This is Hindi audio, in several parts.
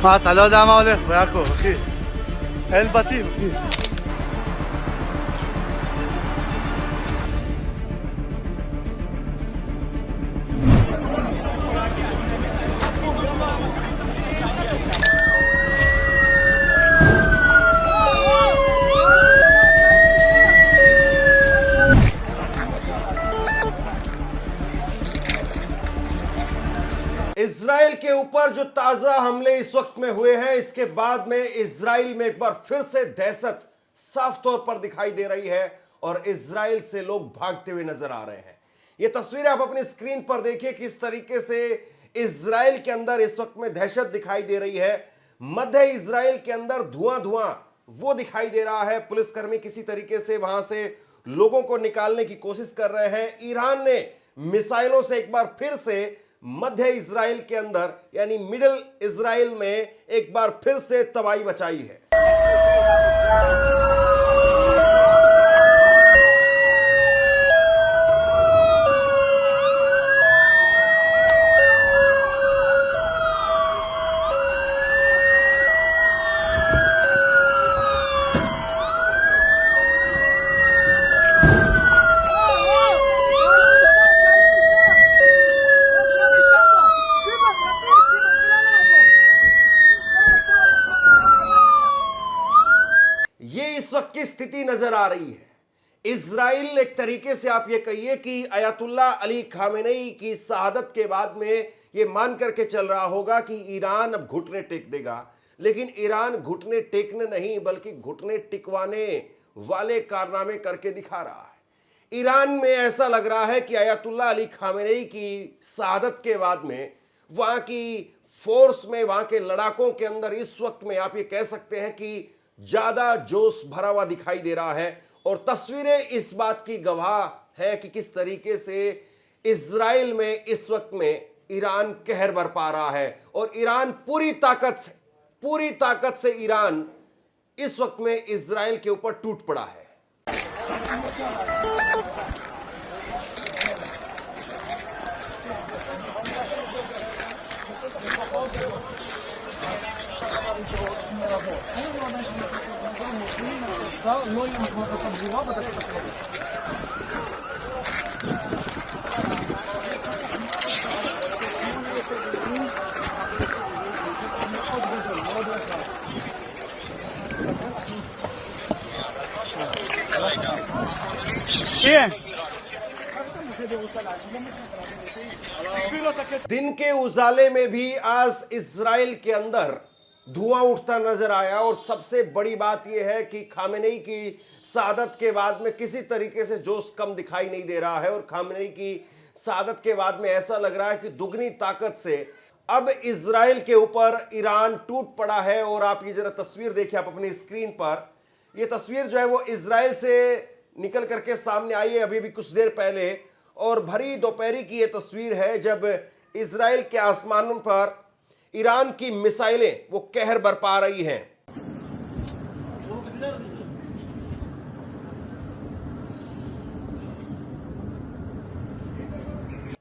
מה, אתה לא יודע מה הולך בעכו, אחי. אין בתים, אחי. इजराइल के ऊपर जो ताजा हमले इस वक्त में हुए हैं, इसके बाद में इजराइल में एक बार फिर से दहशत साफ तौर पर दिखाई दे रही है और इजराइल से लोग भागते हुए नजर आ रहे हैं। ये तस्वीरें आप अपनी स्क्रीन पर देखिए किस तरीके से इजराइल के अंदर इस वक्त में दहशत दिखाई दे रही है। मध्य इजराइल के अंदर धुआं धुआं वो दिखाई दे रहा है। पुलिसकर्मी किसी तरीके से वहां से लोगों को निकालने की कोशिश कर रहे हैं। ईरान ने मिसाइलों से एक बार फिर से मध्य इजराइल के अंदर यानी मिडिल इजराइल में एक बार फिर से तबाही मचाई है। ये इस वक्त की स्थिति नजर आ रही है। इजराइल एक तरीके से आप ये कहिए कि अयतुल्ला अली खामेनेई की शहादत के बाद में ये मान करके चल रहा होगा कि ईरान अब घुटने टेक देगा, लेकिन ईरान घुटने टेकने नहीं बल्कि घुटने टिकवाने वाले कारनामे करके दिखा रहा है। ईरान में ऐसा लग रहा है कि अयतुल्ला अली खामेनेई की शहादत के बाद में वहां की फोर्स में, वहां के लड़ाकों के अंदर इस वक्त में आप ये कह सकते हैं कि ज्यादा जोश भरा हुआ दिखाई दे रहा है। और तस्वीरें इस बात की गवाह है कि किस तरीके से इजराइल में इस वक्त में ईरान कहर बरपा रहा है और ईरान पूरी ताकत से ईरान इस वक्त में इजराइल के ऊपर टूट पड़ा है। दिन के उजाले में भी आज इजराइल के अंदर धुआं उठता नजर आया और सबसे बड़ी बात यह है कि खामेनेई की शहादत के बाद में किसी तरीके से जोश कम दिखाई नहीं दे रहा है और खामेनेई की शहादत के बाद में ऐसा लग रहा है कि दुगनी ताकत से अब इजराइल के ऊपर ईरान टूट पड़ा है। और आप ये जरा तस्वीर देखिए आप अपनी स्क्रीन पर, यह तस्वीर जो है वो इजराइल से निकल करके सामने आई है अभी भी कुछ देर पहले और भरी दोपहरी की यह तस्वीर है जब इजराइल के आसमानों पर ईरान की मिसाइलें वो कहर बरपा रही हैं।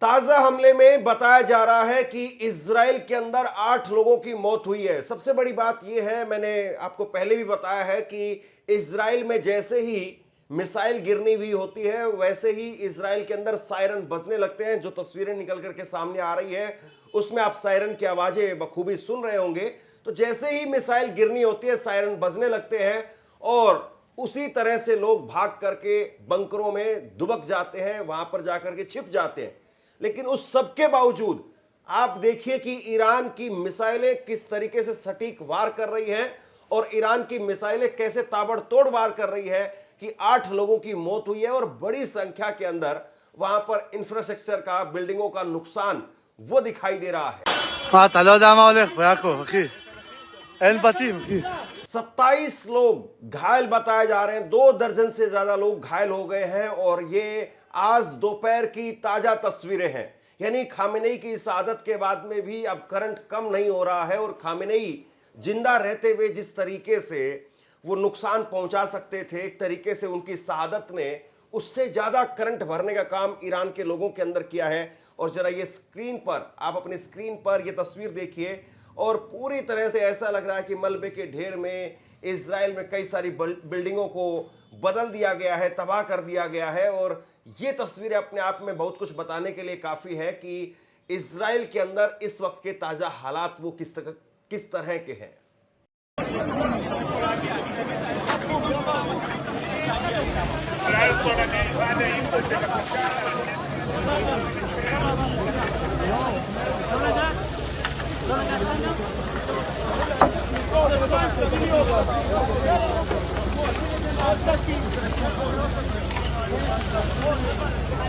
ताजा हमले में बताया जा रहा है कि इजराइल के अंदर 8 लोगों की मौत हुई है। सबसे बड़ी बात यह है, मैंने आपको पहले भी बताया है कि इजराइल में जैसे ही मिसाइल गिरनी हुई होती है वैसे ही इजराइल के अंदर सायरन बजने लगते हैं। जो तस्वीरें निकल करके सामने आ रही है उसमें आप सायरन की आवाजें बखूबी सुन रहे होंगे। तो जैसे ही मिसाइल गिरनी होती है सायरन बजने लगते हैं और उसी तरह से लोग भाग करके बंकरों में दुबक जाते हैं, वहां पर जाकर के छिप जाते हैं। लेकिन उस सब के बावजूद आप देखिए कि ईरान की मिसाइलें किस तरीके से सटीक वार कर रही हैं और ईरान की मिसाइलें कैसे ताबड़तोड़ वार कर रही है कि 8 लोगों की मौत हुई है और बड़ी संख्या के अंदर वहां पर इंफ्रास्ट्रक्चर का, बिल्डिंगों का नुकसान वो दिखाई दे रहा है। מה, אתה לא יודע מה הולך בעכו, אחי. אין בתים, אחי. 27 लोग घायल बताए जा रहे हैं, 2 दर्जन से ज्यादा लोग घायल हो गए हैं और ये आज दोपहर की ताजा तस्वीरें हैं। यानी खामेनेई की शहादत के बाद में भी अब करंट कम नहीं हो रहा है और खामेनेई जिंदा रहते हुए जिस तरीके से वो नुकसान पहुंचा सकते थे, एक तरीके से उनकी शहादत ने उससे ज्यादा करंट भरने का काम ईरान के लोगों के अंदर किया है। और जरा ये स्क्रीन पर, आप अपनी स्क्रीन पर ये तस्वीर देखिए और पूरी तरह से ऐसा लग रहा है कि मलबे के ढेर में इजराइल में कई सारी बिल्डिंगों को बदल दिया गया है, तबाह कर दिया गया है। और ये तस्वीरें अपने आप में बहुत कुछ बताने के लिए काफ़ी है कि इजराइल के अंदर इस वक्त के ताज़ा हालात वो किस तरह के हैं।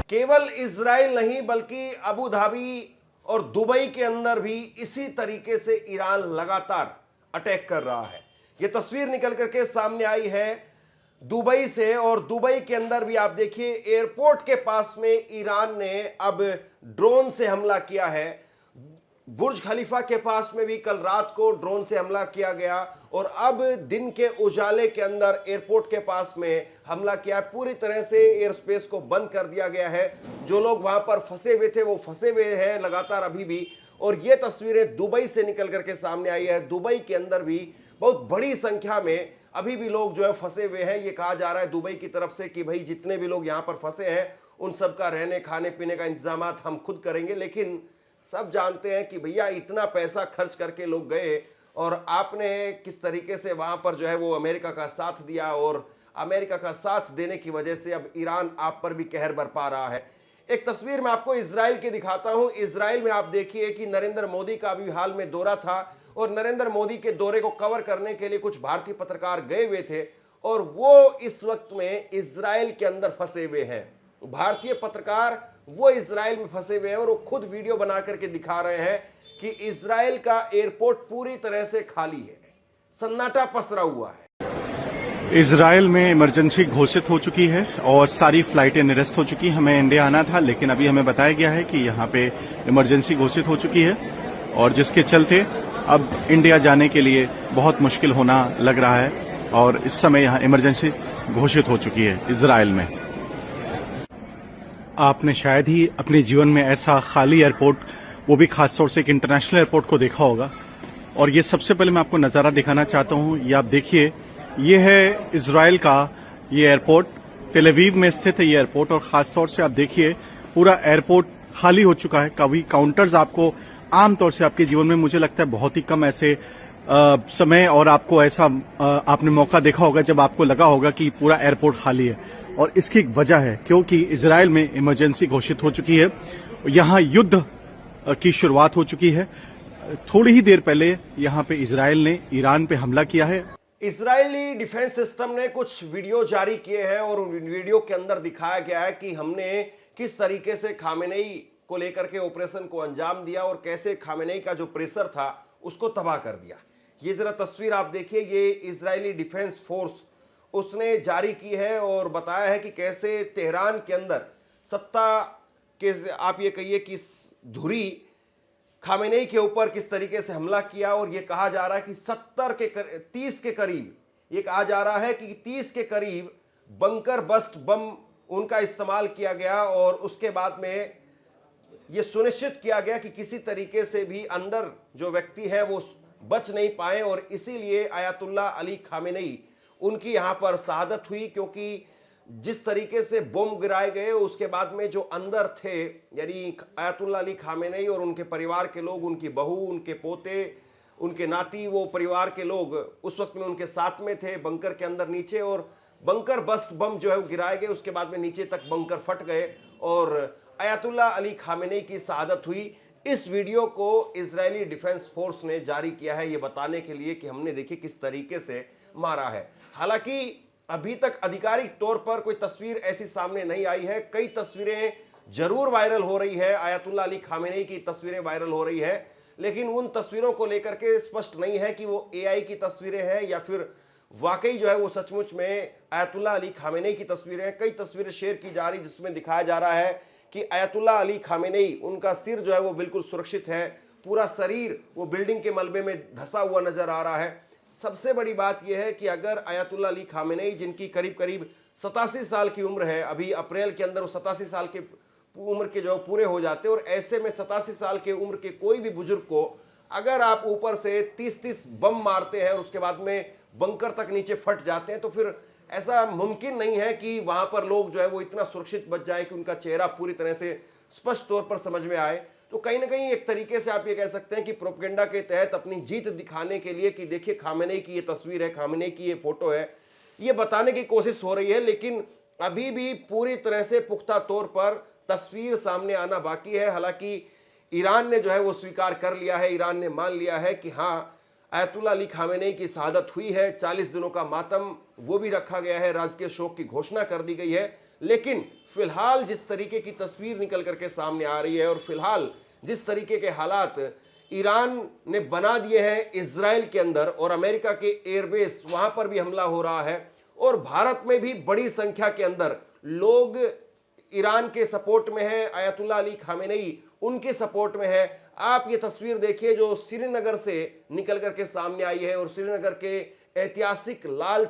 केवल इजराइल नहीं बल्कि अबू धाबी और दुबई के अंदर भी इसी तरीके से ईरान लगातार अटैक कर रहा है। यह तस्वीर निकल करके सामने आई है दुबई से, और दुबई के अंदर भी आप देखिए एयरपोर्ट के पास में ईरान ने अब ड्रोन से हमला किया है। बुर्ज खलीफा के पास में भी कल रात को ड्रोन से हमला किया गया, और अब दिन के उजाले के अंदर एयरपोर्ट के पास में हमला किया। पूरी तरह से एयर स्पेस को बंद कर दिया गया है। जो लोग वहां पर फंसे हुए थे वो फंसे हुए हैं लगातार अभी भी। और ये तस्वीरें दुबई से निकल करके सामने आई है। दुबई के अंदर भी बहुत बड़ी संख्या में अभी भी लोग जो है फंसे हुए हैं। ये कहा जा रहा है दुबई की तरफ से कि भाई जितने भी लोग यहाँ पर फंसे हैं उन सबका रहने खाने पीने का इंतजाम हम खुद करेंगे। लेकिन सब जानते हैं कि भैया इतना पैसा खर्च करके लोग गए और आपने किस तरीके से वहां पर जो है वो अमेरिका का साथ दिया, और अमेरिका का साथ देने की वजह से अब ईरान आप पर भी कहर बरपा रहा है। एक तस्वीर मैं आपको इजराइल की दिखाता हूं। इजराइल में आप देखिए कि नरेंद्र मोदी का भी हाल में दौरा था, और नरेंद्र मोदी के दौरे को कवर करने के लिए कुछ भारतीय पत्रकार गए हुए थे, और वो इस वक्त में इजराइल के अंदर फंसे हुए हैं। भारतीय पत्रकार वो इजराइल में फंसे हुए हैं और वो खुद वीडियो बना करके दिखा रहे हैं कि इजराइल का एयरपोर्ट पूरी तरह से खाली है, सन्नाटा पसरा हुआ है। इजराइल में इमरजेंसी घोषित हो चुकी है और सारी फ्लाइटें निरस्त हो चुकी। हमें इंडिया आना था, लेकिन अभी हमें बताया गया है कि यहाँ पे इमरजेंसी घोषित हो चुकी है, और जिसके चलते अब इंडिया जाने के लिए बहुत मुश्किल होना लग रहा है। और इस समय यहाँ इमरजेंसी घोषित हो चुकी है इजराइल में। आपने शायद ही अपने जीवन में ऐसा खाली एयरपोर्ट, वो भी खासतौर से एक इंटरनेशनल एयरपोर्ट को देखा होगा। और ये सबसे पहले मैं आपको नज़ारा दिखाना चाहता हूँ। ये आप देखिए, ये है इजराइल का ये एयरपोर्ट, तेल अवीव में स्थित है ये एयरपोर्ट। और खासतौर से आप देखिए पूरा एयरपोर्ट खाली हो चुका है। कभी काउंटर्स आपको आमतौर से आपके जीवन में मुझे लगता है बहुत ही कम ऐसे समय और आपको ऐसा आपने मौका देखा होगा जब आपको लगा होगा कि पूरा एयरपोर्ट खाली है। और इसकी एक वजह है क्योंकि इजराइल में इमरजेंसी घोषित हो चुकी है। यहाँ युद्ध की शुरुआत हो चुकी है। थोड़ी ही देर पहले यहाँ पे इजराइल ने ईरान पे हमला किया है। इजरायली डिफेंस सिस्टम ने कुछ वीडियो जारी किए हैं, और उन वीडियो के अंदर दिखाया गया है कि हमने किस तरीके से खामेनेई को लेकर के ऑपरेशन को अंजाम दिया और कैसे खामेनेई का जो प्रेशर था उसको तबाह कर दिया। ये जरा तस्वीर आप देखिए, ये इजरायली डिफेंस फोर्स उसने जारी की है और बताया है कि कैसे तेहरान के अंदर सत्ता के, आप ये कहिए कि धुरी खामेनेई के ऊपर किस तरीके से हमला किया। और ये कहा जा रहा है कि 30 के करीब, ये कहा जा रहा है कि 30 के करीब बंकर बस्ट बम उनका इस्तेमाल किया गया, और उसके बाद में ये सुनिश्चित किया गया कि किसी तरीके से भी अंदर जो व्यक्ति है वो बच नहीं पाए। और इसीलिए आयतुल्लाह अली खामेनेई उनकी यहाँ पर शहादत हुई, क्योंकि जिस तरीके से बम गिराए गए उसके बाद में जो अंदर थे, यानी आयतुल्लाह अली खामेनेई और उनके परिवार के लोग, उनकी बहू, उनके पोते, उनके नाती, वो परिवार के लोग उस वक्त में उनके साथ में थे बंकर के अंदर नीचे। और बंकर बस्ट बम जो है वो गिराए गए, उसके बाद में नीचे तक बंकर फट गए और आयतुल्लाह अली खामेनेई की शहादत हुई। इस वीडियो को इजरायली डिफेंस फोर्स ने जारी किया है ये बताने के लिए कि हमने देखिए किस तरीके से मारा है। हालांकि अभी तक आधिकारिक तौर पर कोई तस्वीर ऐसी सामने नहीं आई है। कई तस्वीरें जरूर वायरल हो रही है, आयतुल्लाह अली खामेनेई की तस्वीरें वायरल हो रही है, लेकिन उन तस्वीरों को लेकर के स्पष्ट नहीं है कि वो एआई की तस्वीरें हैं या फिर वाकई जो है वो सचमुच में आयतुल्लाह अली खामेनेई की तस्वीरें हैं। कई तस्वीरें शेयर की जा रही जिसमें दिखाया जा रहा है कि आयतुल्लाह अली खामेनेई, उनका सिर जो है वो बिल्कुल सुरक्षित है, पूरा शरीर वो बिल्डिंग के मलबे में धंसा हुआ नजर आ रहा है। सबसे बड़ी बात यह है कि अगर आयतुल्लाह अली खामेनेई, जिनकी करीब करीब 87 साल की उम्र है, अभी अप्रैल के अंदर वो 87 साल के उम्र के जो पूरे हो जाते हैं, और ऐसे में 87 साल के उम्र के कोई भी बुजुर्ग को अगर आप ऊपर से 30-30 बम मारते हैं और उसके बाद में बंकर तक नीचे फट जाते हैं तो फिर ऐसा मुमकिन नहीं है कि वहां पर लोग जो है वो इतना सुरक्षित बच जाए कि उनका चेहरा पूरी तरह से स्पष्ट तौर पर समझ में आए। तो कहीं ना कहीं एक तरीके से आप ये कह सकते हैं कि प्रोपेगेंडा के तहत अपनी जीत दिखाने के लिए कि देखिए खामेनेई की ये तस्वीर है, खामेनेई की ये फोटो है, ये बताने की कोशिश हो रही है। लेकिन अभी भी पूरी तरह से पुख्ता तौर पर तस्वीर सामने आना बाकी है। हालांकि ईरान ने जो है वो स्वीकार कर लिया है, ईरान ने मान लिया है कि हाँ अयतुल्ला अली खामेनेई की शहादत हुई है। 40 दिनों का मातम वो भी रखा गया है, राजकीय शोक की घोषणा कर दी गई है। लेकिन फिलहाल जिस तरीके की तस्वीर निकल करके सामने आ रही है और फिलहाल जिस तरीके के हालात ईरान ने बना दिए हैं इजराइल के अंदर और अमेरिका के एयरबेस वहां पर भी हमला हो रहा है और भारत में भी बड़ी संख्या के अंदर लोग ईरान के सपोर्ट में है, अयतुल्ला अली खामेनेई उनके सपोर्ट में है। आप ये तस्वीर देखिए जो श्रीनगर से निकल करके सामने आई है और श्रीनगर के ऐतिहासिक लाल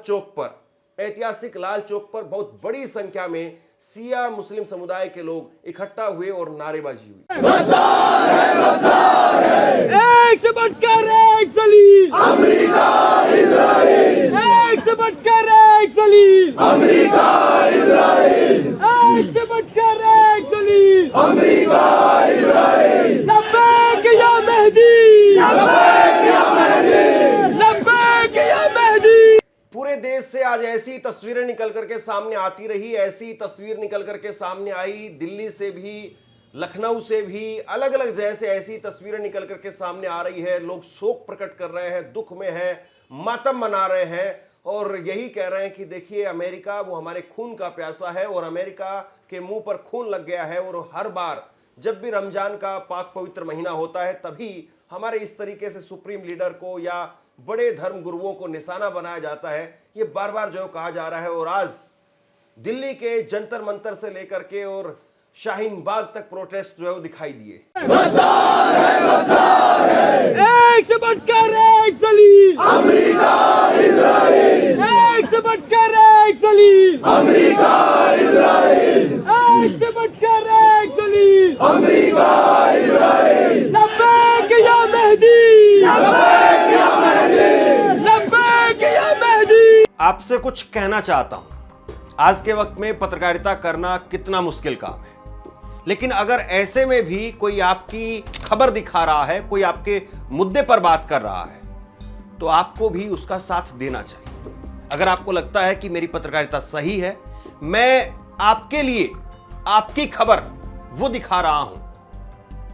चौक पर बहुत बड़ी संख्या में शिया मुस्लिम समुदाय के लोग इकट्ठा हुए और नारेबाजी हुई। एक से बढ़कर एक जलील अमेरिका इजराइल, एक से बढ़कर एक जलील अमेरिका इजराइल, एक से बढ़कर एक जलील अमेरिका इजराइल। लब्बैक या मेहदी, लब्बैक या मेहदी, लब्बैक या मेहदी। पूरे देश से आज ऐसी तस्वीरें निकल करके सामने आती रही, ऐसी तस्वीर निकल करके सामने आई। दिल्ली से भी, लखनऊ से भी, अलग अलग जगह से ऐसी तस्वीरें निकल करके सामने आ रही है। लोग शोक प्रकट कर रहे हैं, दुख में हैं, मातम मना रहे हैं और यही कह रहे हैं कि देखिए अमेरिका वो हमारे खून का प्यासा है और अमेरिका के मुंह पर खून लग गया है। और हर बार जब भी रमजान का पाक पवित्र महीना होता है तभी हमारे इस तरीके से सुप्रीम लीडर को या बड़े धर्म गुरुओं को निशाना बनाया जाता है। ये बार बार जो कहा जा रहा है और आज दिल्ली के जंतर मंतर से लेकर के और शाहीन बाग तक प्रोटेस्ट जो है वो दिखाई दिए। एक से बढ़कर एक जलील अमेरिका इजराइल, एक से बढ़कर एक जलील अमेरिका इजराइल, एक से बढ़कर एक जलील अमेरिका इजराइल। लब्बैक या मेहदी, लब्बैक या मेहदी, लब्बैक या मेहदी। आपसे कुछ कहना चाहता हूं। आज के वक्त में पत्रकारिता करना कितना मुश्किल काम है, लेकिन अगर ऐसे में भी कोई आपकी खबर दिखा रहा है, कोई आपके मुद्दे पर बात कर रहा है, तो आपको भी उसका साथ देना चाहिए। अगर आपको लगता है कि मेरी पत्रकारिता सही है, मैं आपके लिए आपकी खबर वो दिखा रहा हूं,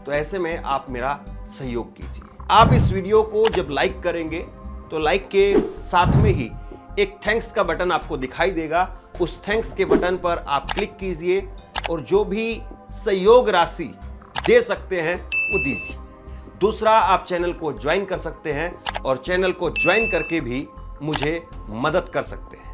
तो ऐसे में आप मेरा सहयोग कीजिए। आप इस वीडियो को जब लाइक करेंगे तो लाइक के साथ में ही एक थैंक्स का बटन आपको दिखाई देगा। उस थैंक्स के बटन पर आप क्लिक कीजिए और जो भी सहयोग राशि दे सकते हैं वो दीजिए। दूसरा, आप चैनल को ज्वाइन कर सकते हैं और चैनल को ज्वाइन करके भी मुझे मदद कर सकते हैं।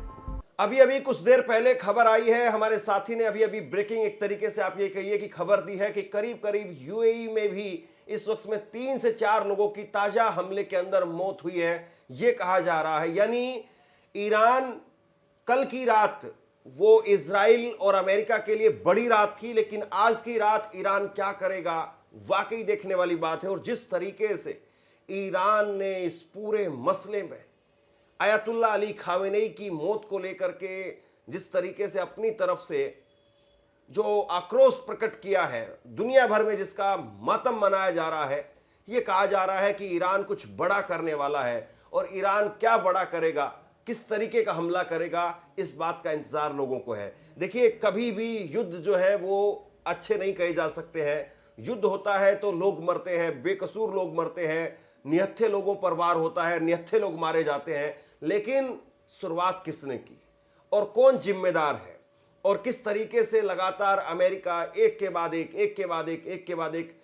अभी कुछ देर पहले खबर आई है, हमारे साथी ने अभी ब्रेकिंग एक तरीके से आप ये कहिए कि खबर दी है कि करीब यूएई में भी इस वक्त में 3 से 4 लोगों की ताजा हमले के अंदर मौत हुई है, ये कहा जा रहा है। यानी ईरान कल की रात वो इजराइल और अमेरिका के लिए बड़ी रात थी, लेकिन आज की रात ईरान क्या करेगा वाकई देखने वाली बात है। और जिस तरीके से ईरान ने इस पूरे मसले में अयतुल्ला अली खामेनेई की मौत को लेकर के जिस तरीके से अपनी तरफ से जो आक्रोश प्रकट किया है, दुनिया भर में जिसका मातम मनाया जा रहा है, ये कहा जा रहा है कि ईरान कुछ बड़ा करने वाला है। और ईरान क्या बड़ा करेगा, किस तरीके का हमला करेगा, इस बात का इंतजार लोगों को है। देखिए, कभी भी युद्ध जो है वो अच्छे नहीं कहे जा सकते हैं। युद्ध होता है तो लोग मरते हैं, बेकसूर लोग मरते हैं, निहत्थे लोगों पर वार होता है, निहत्थे लोग मारे जाते हैं। लेकिन शुरुआत किसने की और कौन जिम्मेदार है और किस तरीके से लगातार अमेरिका एक के बाद एक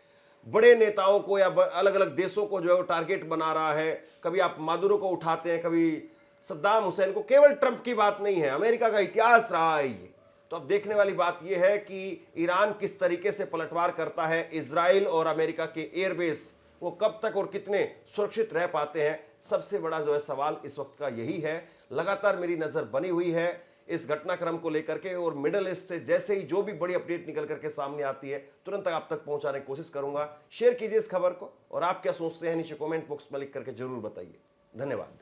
बड़े नेताओं को या अलग अलग देशों को जो है वो टारगेट बना रहा है। कभी आप मादुरो को उठाते हैं, कभी सद्दाम हुसैन को। केवल ट्रंप की बात नहीं है, अमेरिका का इतिहास रहा है ये। तो अब देखने वाली बात यह है कि ईरान किस तरीके से पलटवार करता है। इजराइल और अमेरिका के एयरबेस वो कब तक और कितने सुरक्षित रह पाते हैं, सबसे बड़ा जो है सवाल इस वक्त का यही है। लगातार मेरी नजर बनी हुई है इस घटनाक्रम को लेकर के, और मिडल ईस्ट से जैसे ही जो भी बड़ी अपडेट निकल करके सामने आती है तुरंत आप तक पहुंचाने की कोशिश करूंगा। शेयर कीजिए इस खबर को, और आप क्या सोचते हैं नीचे कमेंट बॉक्स में लिख करके जरूर बताइए। धन्यवाद।